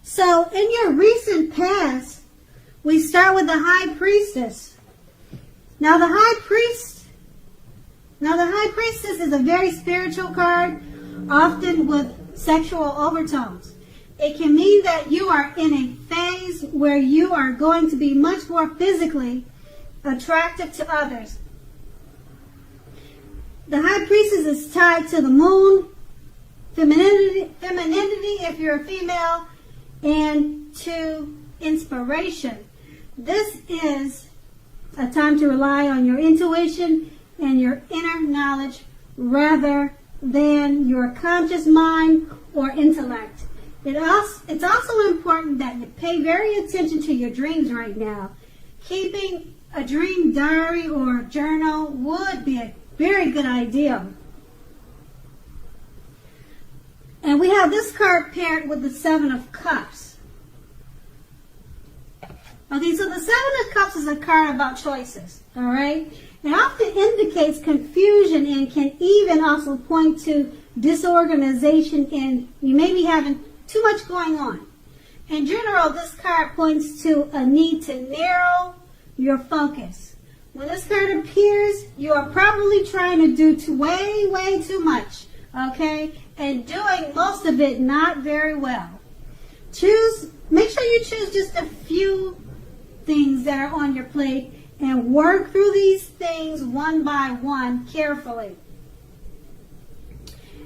So in your recent past, we start with the High Priestess. Now the High Priestess is a very spiritual card, often with sexual overtones. It can mean that you are in a phase where you are going to be much more physically attractive to others. The High Priestess is tied to the moon, femininity if you're a female, and to inspiration. This is a time to rely on your intuition and your inner knowledge rather than your conscious mind or intellect. It's also important that you pay very attention to your dreams right now. Keeping a dream diary or journal would be a very good idea. And we have this card paired with the Seven of Cups. Okay, so the Seven of Cups is a card about choices, all right? It often indicates confusion and can even also point to disorganization, and you may be having too much going on. In general, this card points to a need to narrow your focus. When this card appears, you are probably trying to do way too much, okay? And doing most of it not very well. Make sure you choose just a few things that are on your plate and work through these things one by one carefully.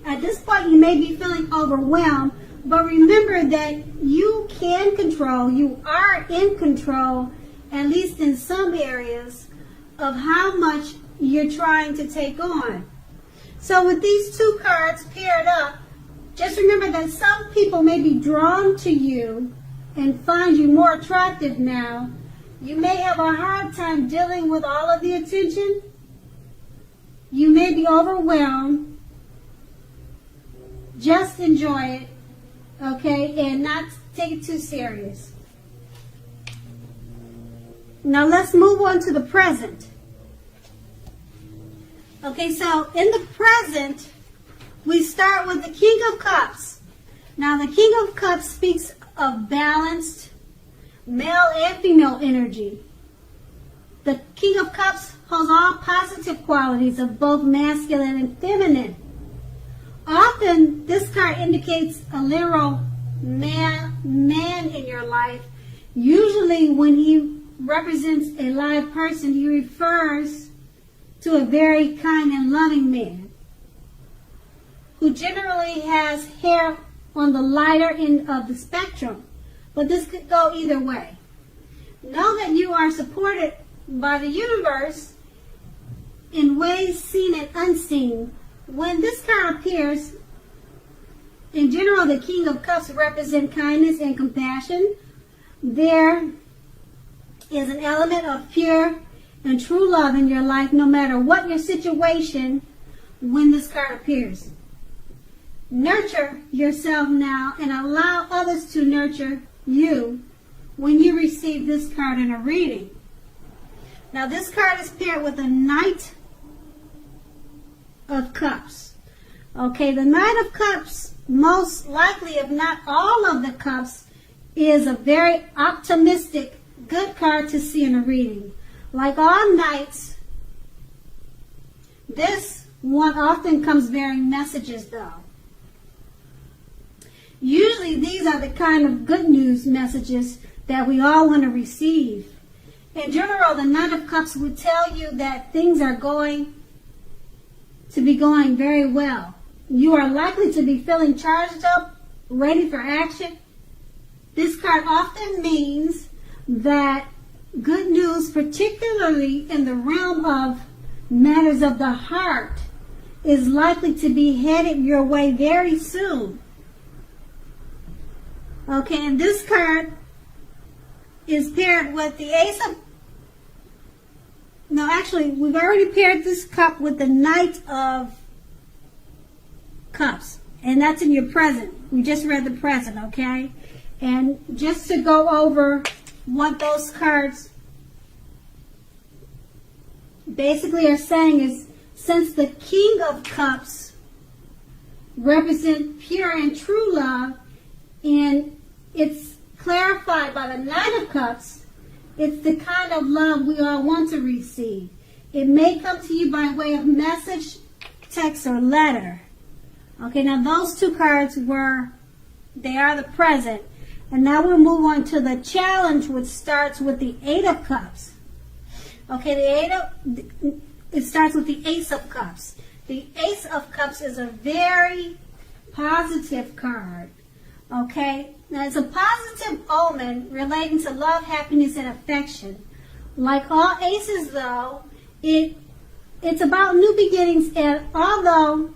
At this point, you may be feeling overwhelmed, but remember that you are in control, at least in some areas, of how much you're trying to take on. So with these two cards paired up, just remember that some people may be drawn to you and find you more attractive now. You may have a hard time dealing with all of the attention. You may be overwhelmed. Just enjoy it, okay, and not take it too serious. Now let's move on to the present. Okay, so in the present, we start with the King of Cups. Now the King of Cups speaks of balanced male and female energy. The King of Cups holds all positive qualities of both masculine and feminine. Often, this card indicates a literal man in your life. Usually, when he represents a live person, he refers to a very kind and loving man who generally has hair on the lighter end of the spectrum. But this could go either way. Know that you are supported by the universe in ways seen and unseen. When this card appears, in general, the King of Cups represents kindness and compassion. There is an element of pure and true love in your life, no matter what your situation, when this card appears. Nurture yourself now and allow others to nurture you when you receive this card in a reading. Now, this card is paired with the Knight of Cups. Okay, the Knight of Cups, most likely, if not all of the cups, is a very optimistic, good card to see in a reading. Like all knights, this one often comes bearing messages, though. Usually, these are the kind of good news messages that we all want to receive. In general, the Knight of Cups would tell you that things are going to be going very well. You are likely to be feeling charged up, ready for action. This card often means that good news, particularly in the realm of matters of the heart, is likely to be headed your way very soon. Okay, and this card is paired with the Ace of... No, actually, we've already paired this cup with the Knight of Cups. And that's in your present. We just read the present, okay? And just to go over what those cards basically are saying is, since the King of Cups represent pure and true love, and it's clarified by the Nine of Cups. It's the kind of love we all want to receive. It may come to you by way of message, text, or letter. Okay, now those two cards they are the present. And now we'll move on to the challenge, which starts with the Eight of Cups. Okay, it starts with the Ace of Cups. The Ace of Cups is a very positive card. Okay, now it's a positive omen relating to love, happiness, and affection. Like all aces, though, it's about new beginnings, and although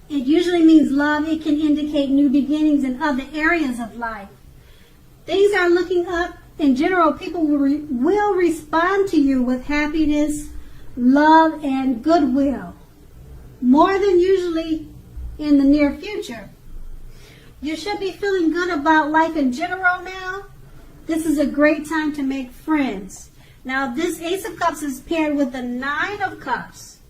it usually means love, it can indicate new beginnings in other areas of life. Things are looking up. In general, people will respond to you with happiness, love, and goodwill, more than usually in the near future. You should be feeling good about life in general now. This is a great time to make friends. Now, this Ace of Cups is paired with the Nine of Cups.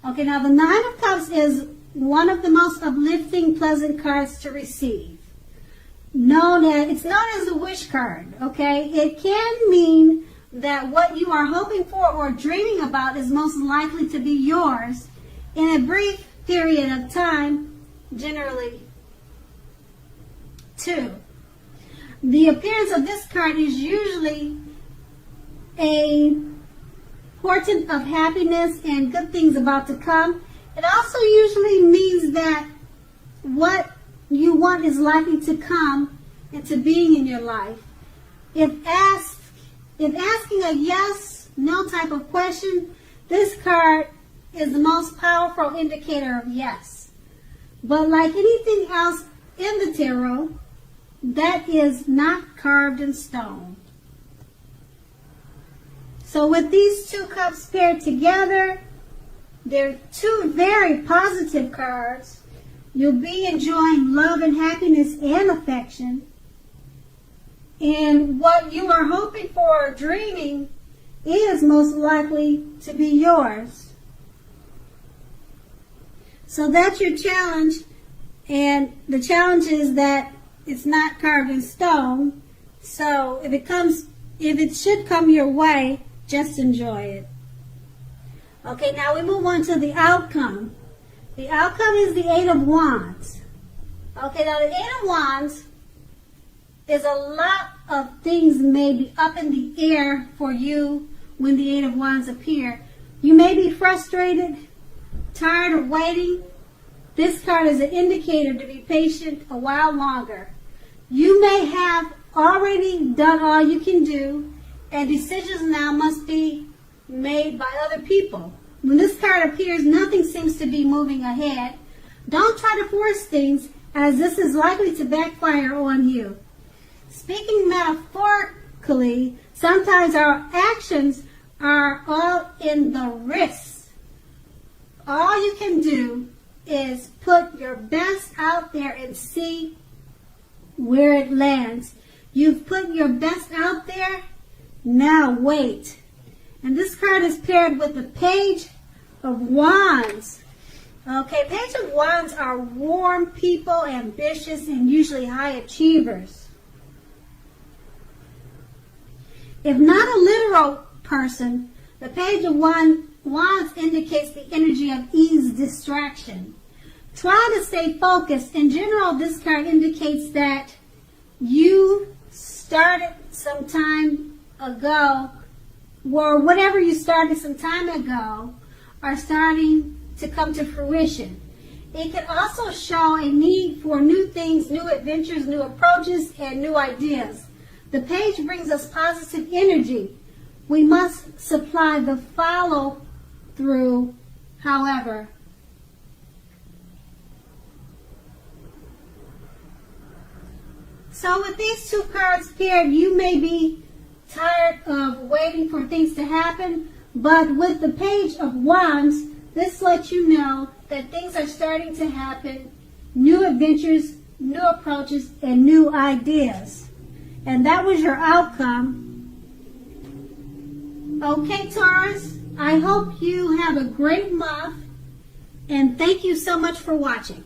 Okay, now the Nine of Cups is one of the most uplifting, pleasant cards to receive. It's known as the wish card, okay? It can mean that what you are hoping for or dreaming about is most likely to be yours in a brief period of time, generally 2. The appearance of this card is usually a portent of happiness and good things about to come. It also usually means that what you want is likely to come into being in your life. If asking a yes, no type of question, this card is the most powerful indicator of yes. But like anything else in the tarot, that is not carved in stone. So with these two cups paired together, they're two very positive cards. You'll be enjoying love and happiness and affection. And what you are hoping for or dreaming is most likely to be yours. So that's your challenge. And the challenge is that it's not carved in stone. So if it should come your way, just enjoy it. Okay, now we move on to the outcome. The outcome is the Eight of Wands. Okay, now the Eight of Wands is a lot of things may be up in the air for you when the Eight of Wands appear. You may be frustrated, tired of waiting. This card is an indicator to be patient a while longer. You may have already done all you can do, and decisions now must be made by other people. When this card appears, nothing seems to be moving ahead. Don't try to force things, as this is likely to backfire on you. Speaking metaphorically, sometimes our actions are all in the risks. All you can do is put your best out there and see where it lands. You've put your best out there, now wait. And this card is paired with the Page of Wands. Okay, Page of Wands are warm people, ambitious, and usually high achievers. If not a literal person, the Page of Wands indicates the energy of ease, distraction. Try to stay focused. In general, this card indicates that you started some time ago, or whatever you started some time ago are starting to come to fruition. It can also show a need for new things, new adventures, new approaches, and new ideas. The page brings us positive energy. We must supply the follow through, however. So with these two cards paired, you may be tired of waiting for things to happen, but with the Page of Wands, this lets you know that things are starting to happen, new adventures, new approaches, and new ideas. And that was your outcome. Okay, Taurus, I hope you have a great month, and thank you so much for watching.